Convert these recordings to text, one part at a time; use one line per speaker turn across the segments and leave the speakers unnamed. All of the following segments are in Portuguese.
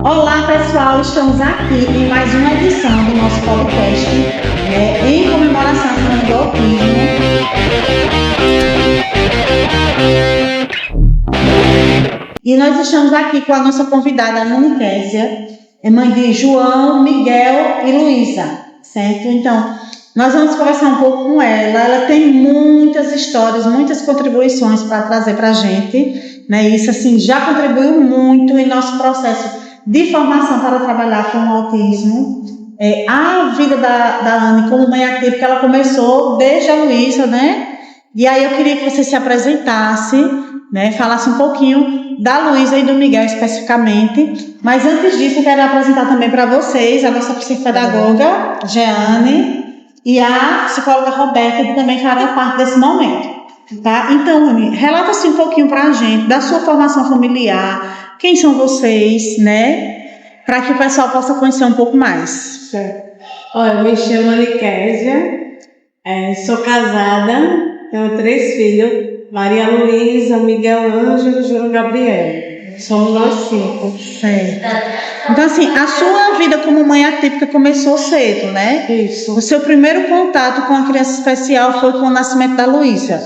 Olá pessoal, estamos aqui em mais uma edição do nosso podcast, em comemoração ao Ano do Autismo. E nós estamos aqui com a nossa convidada, Ana Késia, mãe de João, Miguel e Luísa, certo? Então, nós vamos conversar um pouco com ela. Ela tem muitas histórias, muitas contribuições para trazer para a gente, né? Isso, assim, já contribuiu muito em nosso processo de formação para trabalhar com o autismo. A vida da Anne como mãe atípica, ela começou desde a Luísa, né? E aí eu queria que você se apresentasse, né? Falasse um pouquinho da Luísa e do Miguel especificamente. Mas antes disso, eu quero apresentar também para vocês a nossa psicopedagoga, Jeane, e a psicóloga Roberta, que também fará parte desse momento. Tá? Então, Anne, relata-se um pouquinho para a gente da sua formação familiar, quem são vocês, né? Para que o pessoal possa conhecer um pouco mais.
Certo. Olha, eu me chamo Ana Késia, sou casada, tenho 3 filhos, Maria Luísa, Miguel Ângelo e João Gabriel. Somos nós 5.
Certo. Então, assim, a sua vida como mãe atípica começou cedo, né?
Isso.
O seu primeiro contato com a criança especial foi com o nascimento da Luísa.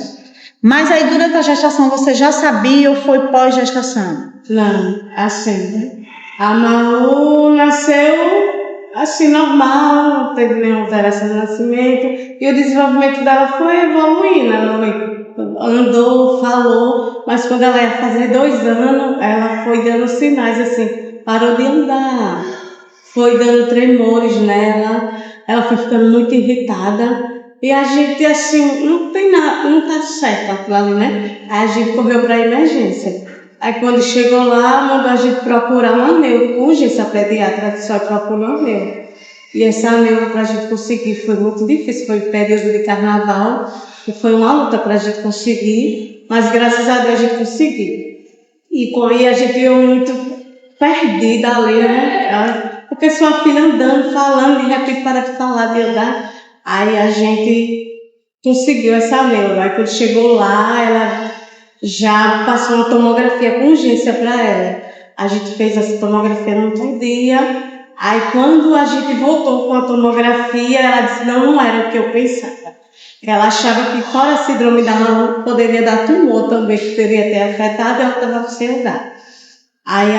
Mas aí, durante a gestação, você já sabia ou foi pós-gestação?
Não, assim, né? A Malu nasceu assim, normal, não teve nenhuma alteração no nascimento. E o desenvolvimento dela foi evoluindo. Ela andou, falou, mas quando ela ia fazer 2 anos, ela foi dando sinais assim, parou de andar, foi dando tremores nela, ela foi ficando muito irritada. E a gente, assim, não tem nada, não tá certo aquilo ali, né? Aí a gente correu para a emergência. Aí quando chegou lá, mandou a gente procurar uma neuro, com urgência pediatra, que só procurou uma neuro. E essa neuro para a gente conseguir foi muito difícil, foi período de carnaval, e foi uma luta para a gente conseguir, mas graças a Deus a gente conseguiu. E a gente viu muito perdida ali, né? Porque sua filha andando, falando, de repente para de falar, de andar. Aí a gente conseguiu essa neuro. Aí quando chegou lá, ela já passou uma tomografia com urgência para ela. A gente fez essa tomografia no outro dia. Aí quando a gente voltou com a tomografia, ela disse, não era o que eu pensava. Ela achava que fora a síndrome da Malu poderia dar tumor também, que poderia ter afetado, ela estava sem andar. Aí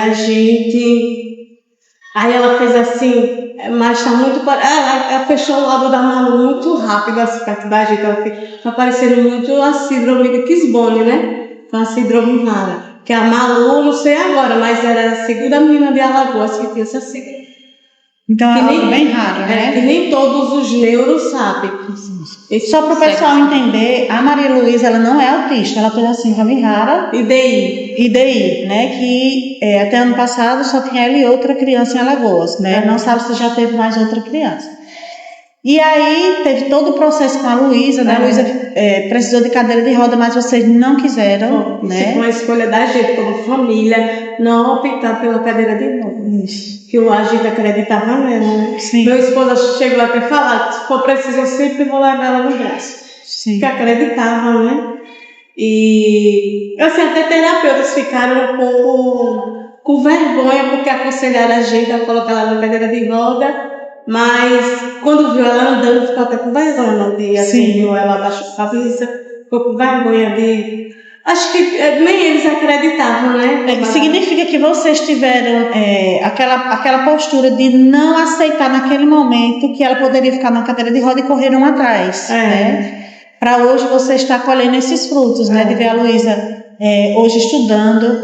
ela fez assim, mas está muito... Ela fechou o lado da Malu muito rápido, assim, perto da gente. Ela está parecendo muito a síndrome de Kisbone, né? Uma síndrome rara. Que a Malu, não sei agora, mas era a segunda menina de Alagoas que tinha essa síndrome.
Então é algo bem raro, né?
Que nem todos os neuros sabem.
Só para o pessoal entender, a Maria Luísa, ela não é autista, ela tem a síndrome rara IDI, né? Que até ano passado só tinha ela e outra criança em Alagoas, né? Não sabe se já teve mais outra criança. E aí teve todo o processo com a Luísa, né? A Luísa precisou de cadeira de roda, mas vocês não quiseram, né?
Foi uma escolha da gente como família, não optar pela cadeira de roda. Que a gente acreditava nela, né?
Sim.
Meu esposo chegou até a falar, se for preciso, eu sempre vou levar ela no braço.
Sim.
Que acreditava, né? E assim, até terapeutas ficaram um pouco com vergonha porque aconselharam a gente a colocar ela na cadeira de roda. Mas quando viu ela andando, ficou até com vergonha no dia, assim, viu ela abaixou a cabeça, ficou com vergonha de... Acho que nem eles acreditavam, né?
Significa que vocês tiveram aquela postura de não aceitar naquele momento que ela poderia ficar na cadeira de roda e correram atrás, né? Para hoje você estar colhendo esses frutos, né? De ver a Luísa hoje estudando,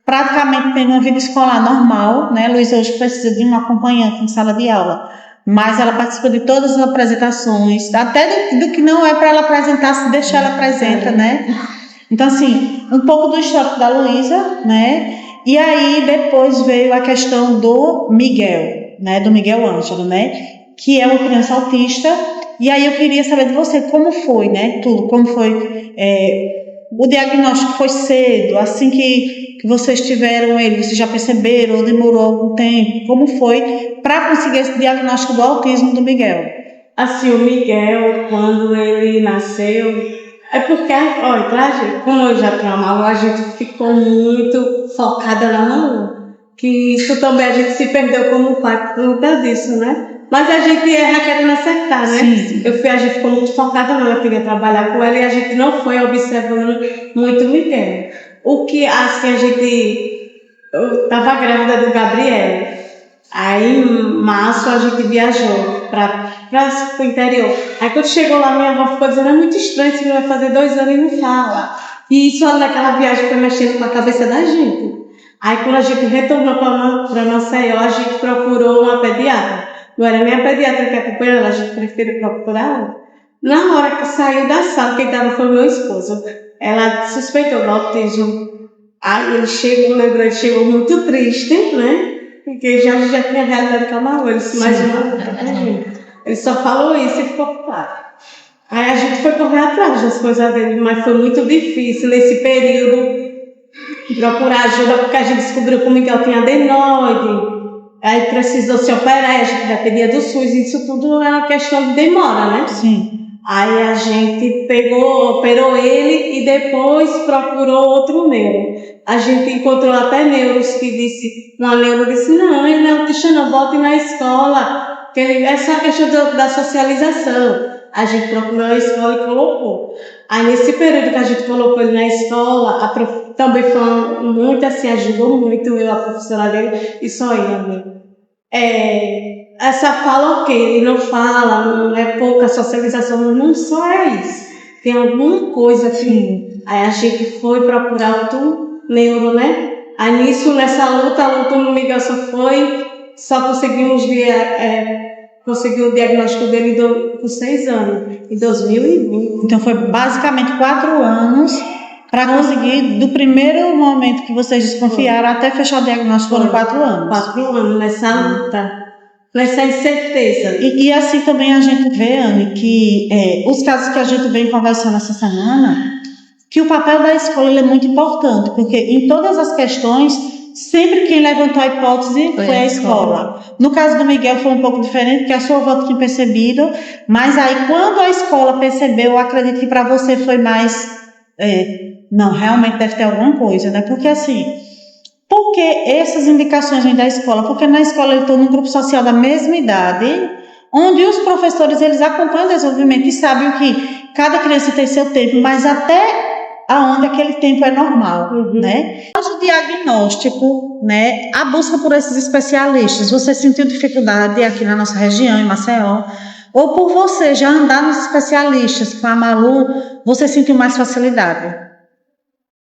praticamente tendo uma vida escolar normal, né? A Luísa hoje precisa de um acompanhante em sala de aula, mas ela participa de todas as apresentações, até do que não é para ela apresentar, se deixar ela apresenta, né? Então, assim, um pouco do histórico da Luísa, né? E aí depois veio a questão do Miguel, né? Do Miguel Ângelo, né? Que é uma criança autista. E aí eu queria saber de você como foi, né? Tudo, como foi o diagnóstico foi cedo, assim que vocês tiveram ele, vocês já perceberam ou demorou algum tempo? Como foi para conseguir esse diagnóstico do autismo do Miguel?
Assim, o Miguel, quando ele nasceu, é porque, olha, como eu já tenho a Malu, a gente ficou muito focada na Malu. que isso também a gente se perdeu como pai por conta disso, né? Mas a gente erra querendo acertar, né?
Sim.
A gente ficou muito focada, não, eu queria trabalhar com ela e a gente não foi observando muito o Miguel. O que, assim, eu tava grávida do Gabriel. Aí, em março, a gente viajou para o interior. Aí, quando chegou lá, minha avó ficou dizendo, é muito estranho, esse menino vai fazer 2 anos e não fala. E isso, naquela viagem, foi mexendo com a cabeça da gente. Aí, quando a gente retornou para Maceió, a gente procurou uma pediatra. Não era nem a pediatra que acompanhou ela, a gente preferiu procurar ela. Na hora que saiu da sala, quem estava foi meu esposo. Ela suspeitou do autismo. Aí ele chegou muito triste, né? Porque já tinha a realidade que amarrou. Ele disse, mais uma luta pra gente. Ele só falou isso e ficou claro. Aí a gente foi correr atrás das coisas dele, mas foi muito difícil nesse período procurar ajuda, porque a gente descobriu que o Miguel tinha adenoide. Aí precisou se operar, a gente dependia do SUS, isso tudo é uma questão de demora, né?
Sim.
Aí a gente operou ele e depois procurou outro neuro. A gente encontrou até neuros que uma neuro disse, não, ele não é autista não, bote na escola, que é só a questão da socialização. A gente procurou a escola e colocou. Aí nesse período que a gente colocou ele na escola, também foi muito assim, ajudou muito eu, a professora dele, e só ele. Essa fala, ok, ele não fala, não é pouca socialização, não só é isso. Tem alguma coisa que... Aí a gente foi procurar outro neuro, né? Aí nessa luta, a luta no Miguel só conseguimos conseguir o diagnóstico dele com 6 anos, em 2020.
Então foi basicamente 4 anos para conseguir, do primeiro momento que vocês desconfiaram até fechar o diagnóstico, foram 4 anos.
4 anos nessa luta. Nessa incerteza.
E assim também a gente vê, Anne, que os casos que a gente vem conversando essa semana, que o papel da escola ele é muito importante, porque em todas as questões, sempre quem levantou a hipótese foi a escola. No caso do Miguel foi um pouco diferente, porque a sua avó tinha percebido, mas aí quando a escola percebeu, eu acredito que para você foi mais... não, realmente deve ter alguma coisa, né? Porque assim... Por que essas indicações vêm da escola? Porque na escola eles estão num grupo social da mesma idade, onde os professores eles acompanham o desenvolvimento e sabem que cada criança tem seu tempo, mas até aonde aquele tempo é normal, né? O diagnóstico, né? A busca por esses especialistas. Você sentiu dificuldade aqui na nossa região, em Maceió? Ou por você já andar nos especialistas com a Malu, você sentiu mais facilidade?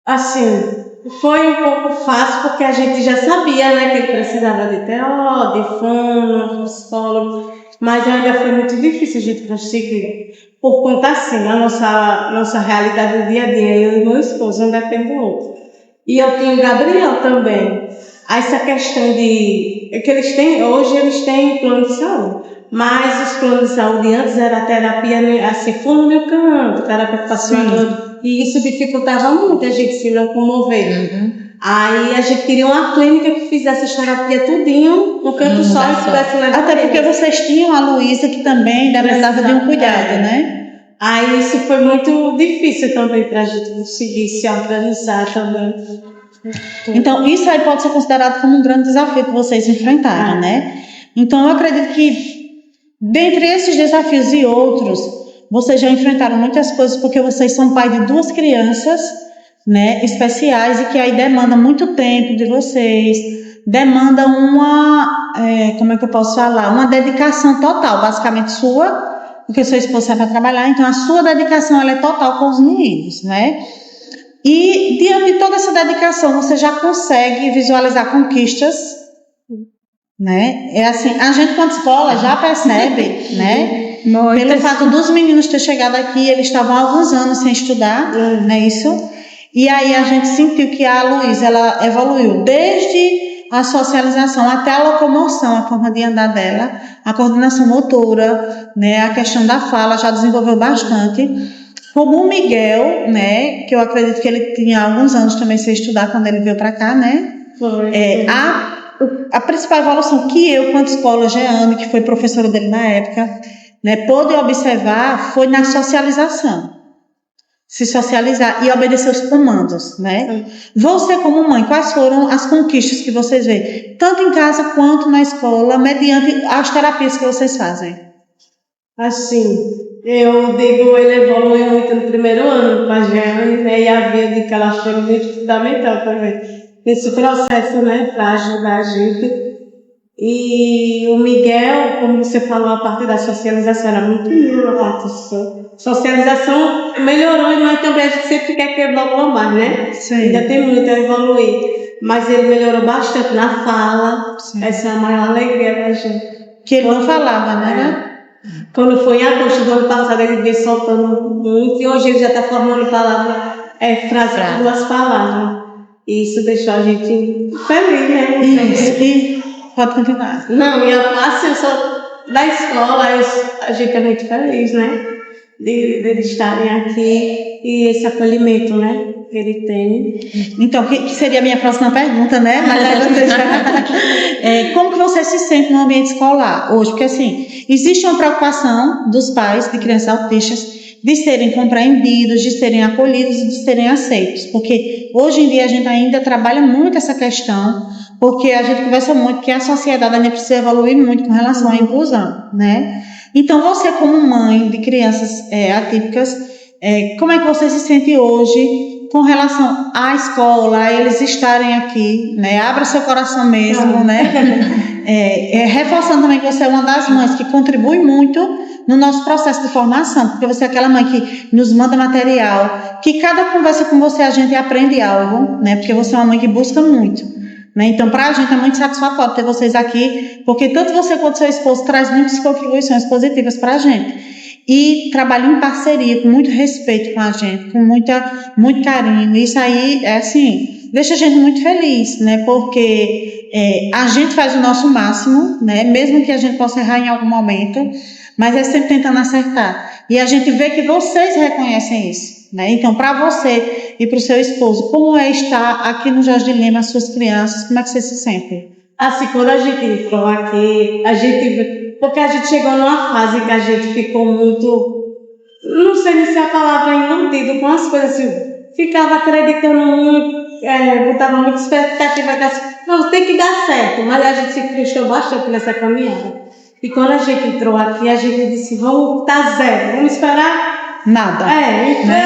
Assim... Foi um pouco fácil porque a gente já sabia, né, que ele precisava de TO, de fono, psicólogo, mas ainda foi muito difícil a gente conseguir, por conta assim, a nossa realidade do dia a dia, eu e meu esposo, um depende do outro. E eu tinha o Gabriel também. Essa questão hoje eles têm plano de saúde, mas os planos de saúde antes era terapia, assim, fono no meu canto, terapia ocupacional. E isso dificultava muito a gente se locomover. Aí a gente queria uma clínica que fizesse essa terapia tudinho no canto só e pudesse levar.
Até porque vocês tinham a Luísa que também precisava de um cuidado, né?
Aí isso foi muito difícil também para a gente conseguir se organizar também.
Então isso aí pode ser considerado como um grande desafio que vocês enfrentaram, né? Então eu acredito que dentre esses desafios e outros, vocês já enfrentaram muitas coisas porque vocês são pai de 2 crianças, né, especiais e que aí demanda muito tempo de vocês, demanda como é que eu posso falar? Uma dedicação total, basicamente sua, porque sua esposa sai para trabalhar, então a sua dedicação ela é total com os meninos, né? E diante de toda essa dedicação, você já consegue visualizar conquistas, né? É assim, a gente quando escola já percebe, né? Pelo fato dos meninos ter chegado aqui, eles estavam há alguns anos sem estudar, não é isso? E aí a gente sentiu que a Luísa, ela evoluiu desde a socialização até a locomoção, a forma de andar dela, a coordenação motora, né? A questão da fala já desenvolveu bastante. Como o Miguel, né? Que eu acredito que ele tinha alguns anos também sem estudar quando ele veio para cá, né? A principal evolução que eu, quanto escola, Jeane, que foi professora dele na época, né, pude observar foi na socialização. se socializar e obedecer os comandos, né? Você como mãe, quais foram as conquistas que vocês veem, tanto em casa quanto na escola, mediante as terapias que vocês fazem?
Assim, eu digo, ele evoluiu muito no primeiro ano com a Jeane, né? E a Vida, que ela foi muito fundamental também nesse processo, né? Para ajudar a gente. E o Miguel, como você falou, a parte da socialização era muito nula, a parte socialização melhorou, mas também a gente sempre quer que evolua mais, né?
Sim.
Ainda tem muito a evoluir. Mas ele melhorou bastante na fala. Sim. Essa é a maior alegria da gente.
Que ele não falava, né?
Quando foi em agosto do ano passado, ele veio soltando muito, e hoje ele já está formando frases com 2 palavras. E isso deixou a gente feliz, né?
Isso. Pode continuar.
Não, e assim, eu sou da escola, a gente é muito feliz, né? De estarem aqui e esse acolhimento, né? Que ele tem.
Então, que seria a minha próxima pergunta, né? Mas aí você já... como que você se sente no ambiente escolar hoje? Porque, assim, existe uma preocupação dos pais de crianças autistas de serem compreendidos, de serem acolhidos e de serem aceitos. Porque hoje em dia a gente ainda trabalha muito essa questão, porque a gente conversa muito que a sociedade ainda precisa evoluir muito com relação à inclusão, né? Então, você como mãe de crianças atípicas, como é que você se sente hoje com relação à escola, a eles estarem aqui, né? Abra seu coração mesmo, né? Reforçando também que você é uma das mães que contribui muito no nosso processo de formação, porque você é aquela mãe que nos manda material, que cada conversa com você a gente aprende algo, né? Porque você é uma mãe que busca muito, né? Então, para a gente é muito satisfatório ter vocês aqui, porque tanto você quanto seu esposo traz muitas contribuições positivas para a gente. E trabalham em parceria, com muito respeito com a gente, com muito carinho. Isso aí, assim, deixa a gente muito feliz, né? Porque a gente faz o nosso máximo, né? Mesmo que a gente possa errar em algum momento, mas é sempre tentando acertar. E a gente vê que vocês reconhecem isso, né? Então, para você e para o seu esposo, como é estar aqui no Jorge de Lima, as suas crianças, como é que você se sente?
Assim, quando a gente entrou aqui, porque a gente chegou numa fase que a gente ficou muito, não sei se é a palavra iludido com as coisas, assim, ficava acreditando muito, botava muita expectativa, não, tem que dar certo, mas a gente se frustrou bastante nessa caminhada. E quando a gente entrou aqui, a gente disse, vamos estar zero, vamos esperar
nada.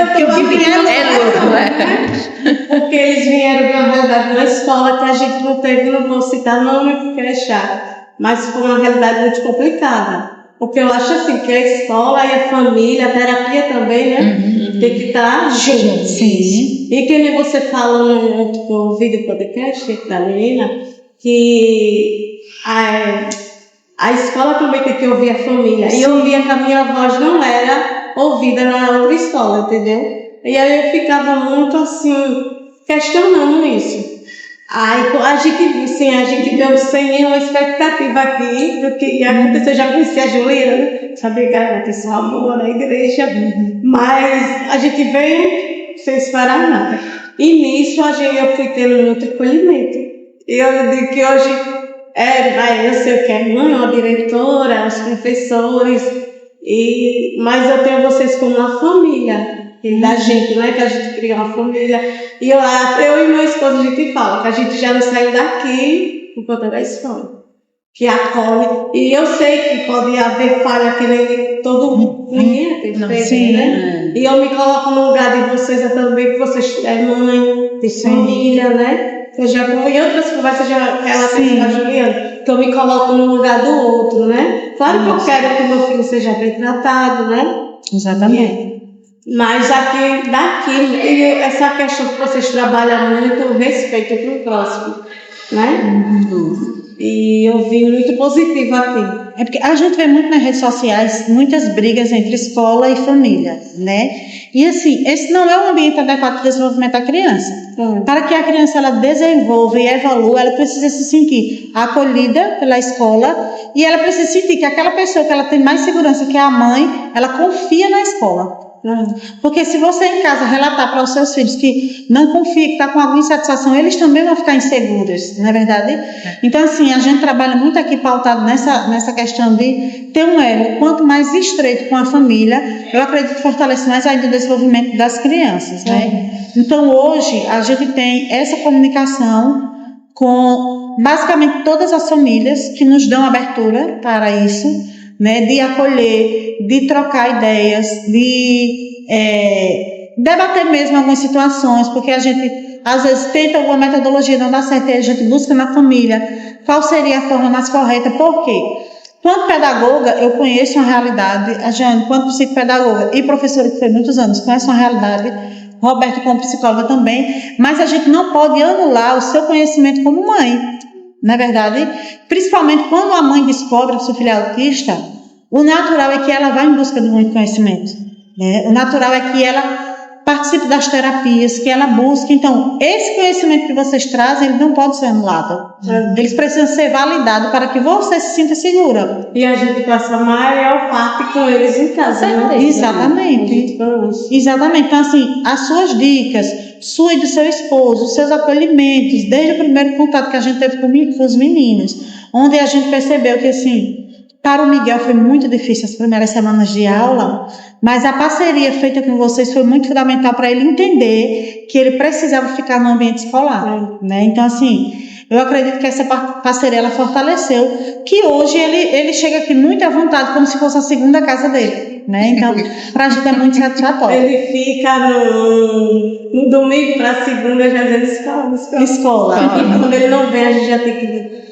Porque o que vieram porque eles vieram de uma realidade de uma escola que a gente não teve, não vou citar nome porque é chato, mas foi uma realidade muito complicada. Porque eu acho assim, que a escola e a família, a terapia também, né? Tem que estar juntos.
Sim.
E que nem você fala no vídeo podcast da menina, que a escola também tem que ouvir a família. Sim. E eu via que a minha voz não era ouvida na outra escola, entendeu? E aí eu ficava muito assim, questionando isso. Aí a gente deu sem nenhuma expectativa aqui do que ia acontecer. Eu já conheci a Juliana, sabia que ela tem sua boa na igreja, mas a gente veio sem esperar nada. E nisso eu fui tendo muito acolhimento. E eu digo que hoje eu sei o que é mãe, uma diretora, os professores, mas eu tenho vocês como uma família. Da gente, né? Que a gente cria uma família. E eu e meu esposo, a gente fala que a gente já não saiu daqui por conta da escola. Que acolhe. E eu sei que pode haver falha aqui em todo mundo. Ninguém é perfeito, né? E eu me coloco no lugar de vocês também, que vocês é mãe, tem família, né? Eu já, em outras conversas, ela tem com a Juliana, que eu me coloco no lugar do outro, né? Claro que eu quero que meu filho seja bem tratado, né?
Exatamente.
Mas daqui, essa questão que vocês trabalham muito, o respeito com o próximo, né? E eu vi muito positivo aqui.
É porque a gente vê muito nas redes sociais muitas brigas entre escola e família, né? E assim, esse não é um ambiente adequado para o desenvolvimento da criança. Para que a criança ela desenvolva e evolua, ela precisa se sentir acolhida pela escola e ela precisa sentir que aquela pessoa que ela tem mais segurança, que é a mãe, ela confia na escola. Porque se você em casa relatar para os seus filhos que não confia, que está com alguma insatisfação, eles também vão ficar inseguros, não é verdade? Então, assim, a gente trabalha muito aqui pautado nessa questão de ter um elo quanto mais estreito com a família, eu acredito que fortalece mais ainda o desenvolvimento das crianças, né? Então, hoje, a gente tem essa comunicação com basicamente todas as famílias que nos dão abertura para isso, né, de acolher, de trocar ideias, de debater mesmo algumas situações, porque a gente às vezes tenta alguma metodologia, não dá certo, e a gente busca na família qual seria a forma mais correta. Por quê? Quanto pedagoga, eu conheço uma realidade, a Jane, quanto psicopedagoga e professora que foi muitos anos, conhece uma realidade, Roberto como psicóloga também, mas a gente não pode anular o seu conhecimento como mãe, não é verdade? Principalmente quando a mãe descobre que seu filho é autista, o natural é que ela vá em busca de muito conhecimento, né? O natural é que ela participe das terapias, que ela busque. Então, esse conhecimento que vocês trazem, ele não pode ser anulado. Eles precisam ser validados para que você se sinta segura.
E a gente passa a maior parte com eles em casa, né?
Exatamente. Exatamente. Então, assim, as suas dicas, sua e do seu esposo, os seus acolhimentos, desde o primeiro contato que a gente teve com os meninos, onde a gente percebeu que, assim, para o Miguel foi muito difícil as primeiras semanas de aula, mas a parceria feita com vocês foi muito fundamental para ele entender que ele precisava ficar no ambiente escolar, né? Então, assim, eu acredito que essa parceria ela fortaleceu, que hoje ele chega aqui muito à vontade, como se fosse a segunda casa dele, né? Então, para a gente é muito satisfatório.
Ele fica no domingo para segunda já dizendo escola. E quando ele não vem, a gente já tem que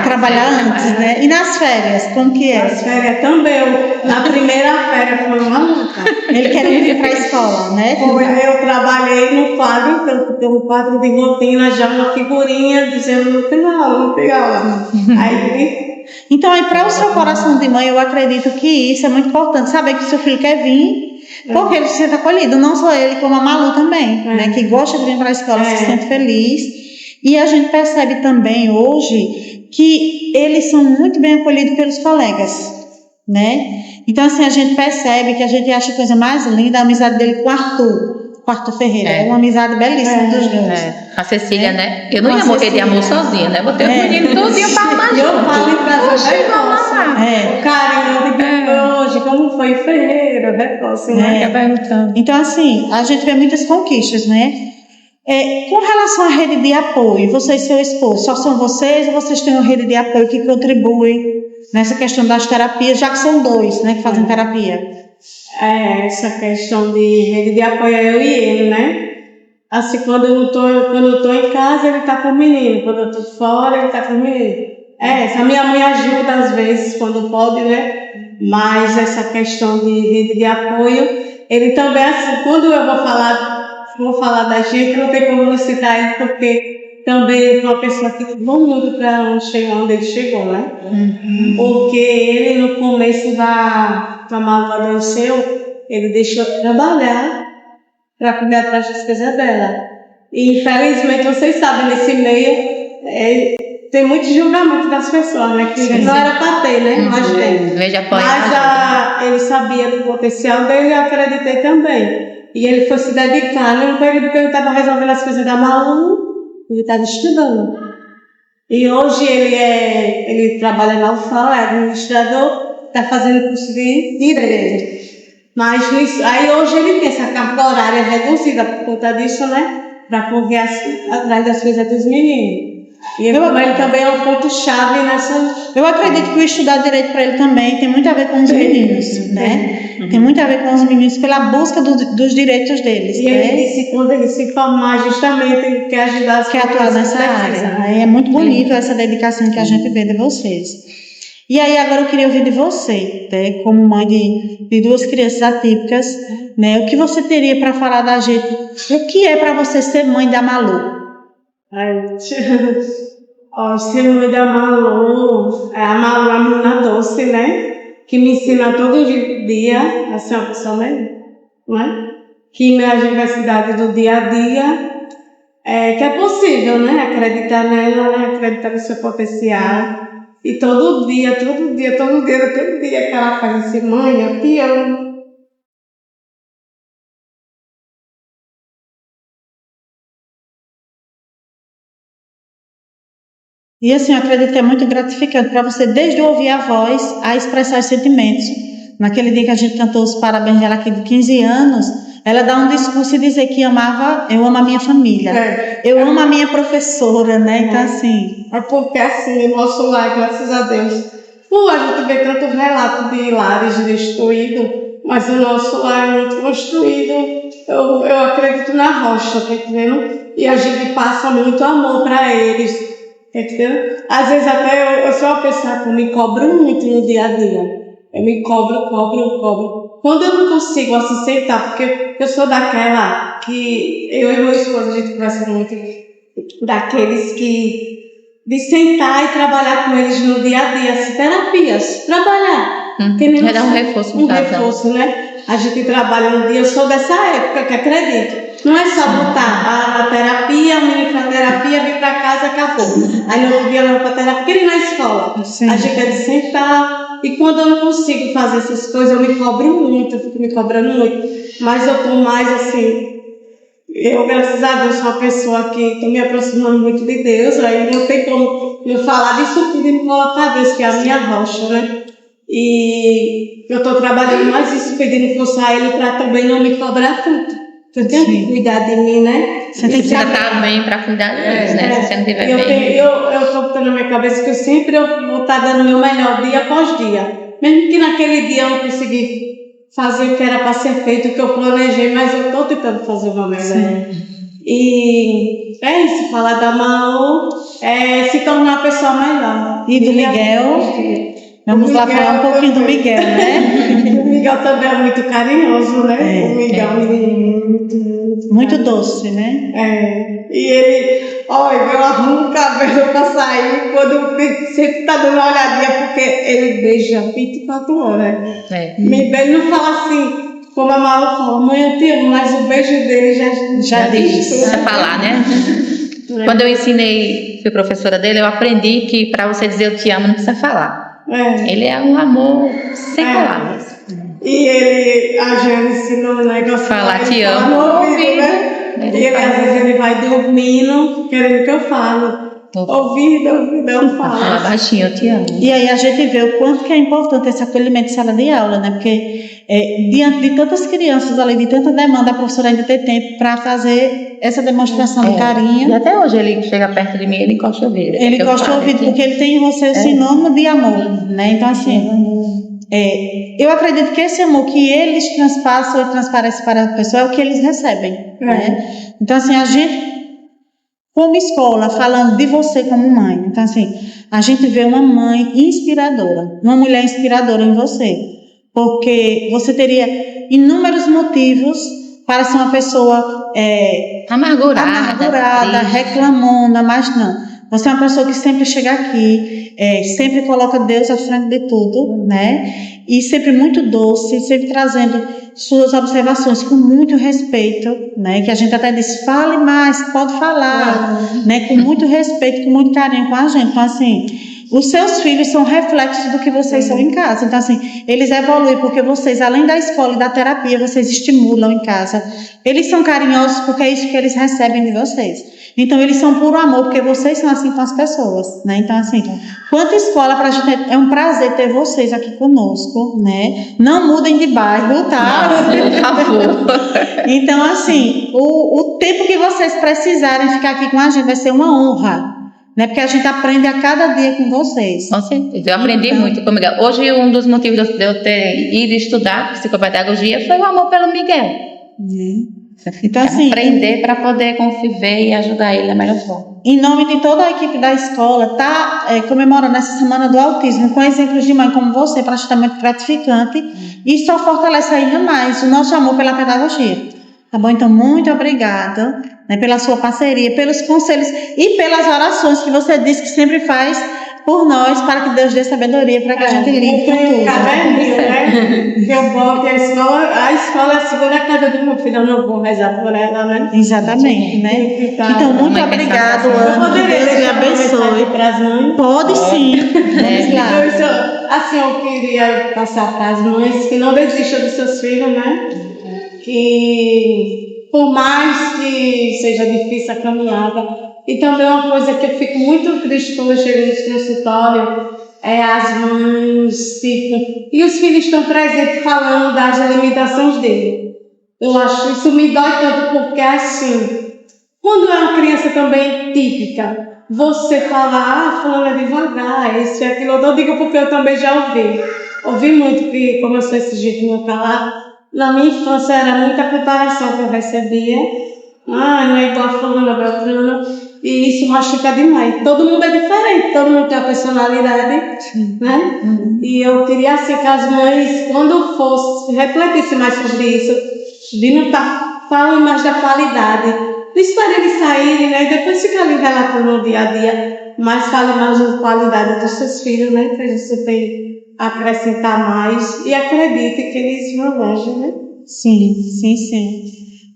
trabalhar antes, né? E nas férias, como que é?
Nas férias também. Na primeira férias foi uma luta.
Ele quer ir para a escola, né?
Eu trabalhei no quadro, tem um quadro de rotina, já uma figurinha dizendo não tem aula. Aí,
então, aí para o seu coração de mãe, eu acredito que isso é muito importante, saber que seu filho quer vir, porque ele se sente acolhido, não só ele, como a Malu também, né? Que gosta de vir para a escola, se sente feliz. E a gente percebe também hoje que eles são muito bem acolhidos pelos colegas, né? Então, assim, a gente percebe que a gente acha a coisa mais linda a amizade dele com o Arthur Ferreira. É uma amizade belíssima dos dois.
A Cecília, né? Eu não ia morrer de amor sozinha, né? Botei o menino tudinho para amar junto.
Eu falo em casa
O
carinho de hoje, como foi feira, né?
Então, assim, a gente vê muitas conquistas, né? Com relação à rede de apoio, você e seu esposo, só são vocês ou vocês têm uma rede de apoio que contribui nessa questão das terapias, já que são dois, né, que fazem terapia?
Essa questão de rede de apoio é eu e ele, né? Assim, quando eu tô em casa, ele tá com o menino. Quando eu tô fora, ele tá com o menino. A minha mãe ajuda às vezes, quando pode, né? Mas essa questão de rede de apoio, ele também, assim, quando eu vou falar da gente, não tem como não citar ele, porque também é uma pessoa que levou muito para onde ele chegou, né? Porque ele, no começo da Malu adoeceu, ele deixou de trabalhar para correr atrás das coisas dela. E, infelizmente, vocês sabem, nesse meio, tem muito julgamento das pessoas, né? Que não era para ter, né? Mas tem. Mas ele sabia do potencial dele e eu acreditei também. E ele foi se dedicar, num período que ele estava resolvendo as coisas da Malu, ele estava estudando. E hoje ele trabalha na UFAL, é administrador, está fazendo curso de direito. Mas aí hoje ele tem essa carga horária reduzida por conta disso, né? Para correr atrás das coisas dos meninos. E ele também é um ponto-chave nessa.
Eu acredito que o estudar direito para ele também tem muito a ver com os meninos, né? Tem muito a ver com os meninos pela busca dos direitos deles.
E ele, quando ele se formar, justamente ele quer ajudar as
pessoas. Quer atuar nessa área. É muito bonito essa dedicação que a gente vê de vocês. E aí agora eu queria ouvir de você, né? Como mãe de duas crianças atípicas, né? O que você teria para falar da gente? O que é para você ser mãe da Malu?
Ser mãe da Malu, a Malu é uma menina doce, né? Que me ensina todo dia a ser uma pessoa melhor, não é? Que me ajuda na cidade do dia a dia, que é possível, né? Acreditar nela, né? Acreditar no seu potencial. E todo dia que ela faz assim, mãe, eu te amo.
E assim, eu acredito que é muito gratificante para você, desde ouvir a voz, a expressar os sentimentos. Naquele dia que a gente cantou os parabéns dela aqui de 15 anos, ela dá um discurso e dizer que amava, eu amo a minha família, eu amo a minha professora, né? Então assim...
É porque assim, o nosso lar, graças a Deus, a gente vê tanto relato de lares destruídos, mas o nosso lar é muito construído. Eu acredito na rocha, tá entendendo? E a gente passa muito amor para eles, tá entendendo? Às vezes até eu sou uma pessoa que me cobro muito no dia a dia. Eu me cobro. Quando eu não consigo assim sentar, porque eu sou daquela que eu e meu esposo, a gente conversa muito, daqueles que de sentar e trabalhar com eles no dia a dia, assim, terapias, trabalhar.
Já dá um reforço no caso.
Reforço, né? A gente trabalha no dia, eu sou dessa época que acredito. Não é só botar a terapia, o menino para terapia, vir para casa, acabou. Aí no outro dia eu vou para terapia, porque ele na escola. Sim. A gente é de sentar. E quando eu não consigo fazer essas coisas, eu me cobro muito, eu fico me cobrando muito. Mas eu tô mais assim. Eu, graças a Deus, sou uma pessoa que estou me aproximando muito de Deus. Aí não tem como eu falar disso tudo e me colocar a Deus, que é a minha rocha, né? E eu estou trabalhando mais isso, pedindo força a Ele para também não me cobrar tanto. Você tem que cuidar de mim, né?
Você tem que estar bem para cuidar deles, né? Se você não estiver bem.
Eu estou botando na minha cabeça que eu sempre vou estar dando o meu melhor dia após dia. Mesmo que naquele dia eu não consegui fazer o que era para ser feito, o que eu planejei, mas eu estou tentando fazer o meu melhor. Sim. E é isso, falar da mão é se tornar uma pessoa melhor.
E do Miguel? Vamos lá falar um pouquinho do Miguel, né?
O Miguel também é muito carinhoso, né? O Miguel é um menino
muito doce, né?
E ele, olha, eu arrumo o cabelo para sair, quando sempre tá dando uma olhadinha, porque ele beija 24 horas. Ele não fala assim, como a Malu fala, mãe, eu te amo, mas o beijo dele já diz tudo.
Precisa falar, né? Quando eu ensinei, fui professora dele, eu aprendi que para você dizer eu te amo, não precisa falar. Ele é um amor sem palavras.
E a Jane ensinou um negócio.
Falar te amo.
Ouvido, né? E ele, às vezes ele vai dormindo, querendo que eu fale. Ouvido, eu não falo.
Fala baixinho, eu te amo.
E aí a gente vê o quanto que é importante esse acolhimento de sala de aula, né? Porque diante de tantas crianças, além de tanta demanda, a professora ainda tem tempo para fazer essa demonstração de carinho.
E até hoje ele chega perto de mim, ele encosta o ouvido.
Ele encosta o ouvido porque ele tem em você o sinônimo de amor, né? Então assim, eu acredito que esse amor que eles transpassam e transparecem para a pessoa é o que eles recebem, né? Então assim, a gente como escola, falando de você como mãe, então assim, a gente vê uma mãe inspiradora, uma mulher inspiradora em você, porque você teria inúmeros motivos para ser uma pessoa amargurada, reclamona, mas não. Você é uma pessoa que sempre chega aqui, sempre coloca Deus à frente de tudo, né? E sempre muito doce, sempre trazendo suas observações com muito respeito, né? Que a gente até diz, fale mais, pode falar, né? Com muito respeito, com muito carinho com a gente. Então, assim, os seus filhos são reflexos do que vocês são em casa. Então, assim, eles evoluem porque vocês, além da escola e da terapia, vocês estimulam em casa. Eles são carinhosos porque é isso que eles recebem de vocês. Então, eles são puro amor, porque vocês são assim com as pessoas, né? Então, assim, quanto escola, pra gente é um prazer ter vocês aqui conosco, né? Não mudem de bairro, tá? Então, assim, o tempo que vocês precisarem ficar aqui com a gente vai ser uma honra, né? Porque a gente aprende a cada dia com vocês.
Com certeza, eu aprendi muito com o Miguel. Hoje, um dos motivos de eu ter ido estudar psicopedagogia foi o amor pelo Miguel.
Então, assim,
aprender para poder conviver e ajudar ele da melhor forma.
Em nome de toda a equipe da escola, está comemorando essa semana do autismo com exemplos de mãe como você, para estar muito gratificante e só fortalece ainda mais o nosso amor pela pedagogia. Tá bom? Então, muito obrigada, né, pela sua parceria, pelos conselhos e pelas orações que você disse que sempre faz por nós, para que Deus dê sabedoria, para que a gente lide com tudo.
Caderninho, né? Eu volto a escola é a segunda casa do meu filho, eu não vou rezar por ela, né?
Exatamente, né? Então, muito obrigado, Ana, que Deus lhe abençoe. Pode sim.
Assim, eu queria passar para as mães que não desistam dos seus filhos, né? Que por mais que seja difícil a caminhada. E também uma coisa que eu fico muito triste quando eu chego nesse consultório é as mães, tipo, e os filhos estão presentes falando das limitações dele. Eu acho isso me dói tanto porque assim, quando é uma criança também típica, você fala, fulano é devagar, isso e aquilo, eu não digo porque eu também já ouvi muito que, como eu sou esse jeito de falar, na minha infância era muita preparação que eu recebia, não é igual a fulano, Beltrano, e isso machuca demais. Todo mundo é diferente, todo mundo tem a personalidade, né? E eu queria assim que as mães, quando fosse, refletissem mais sobre isso, de não estar falando mais da qualidade, não espere eles saírem, né? E depois ficar ali relatando no dia a dia, mas fale mais da qualidade dos seus filhos, né? Que você tem a acrescentar mais e acredite que eles vão longe, né?
Sim.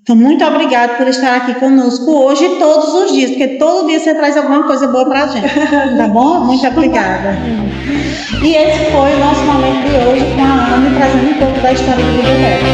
Então, muito obrigada por estar aqui conosco hoje e todos os dias, porque todo dia você traz alguma coisa boa pra gente, tá bom? Muito obrigada. E esse foi o nosso momento de hoje com a Ana, trazendo um pouco da história do biblioteca.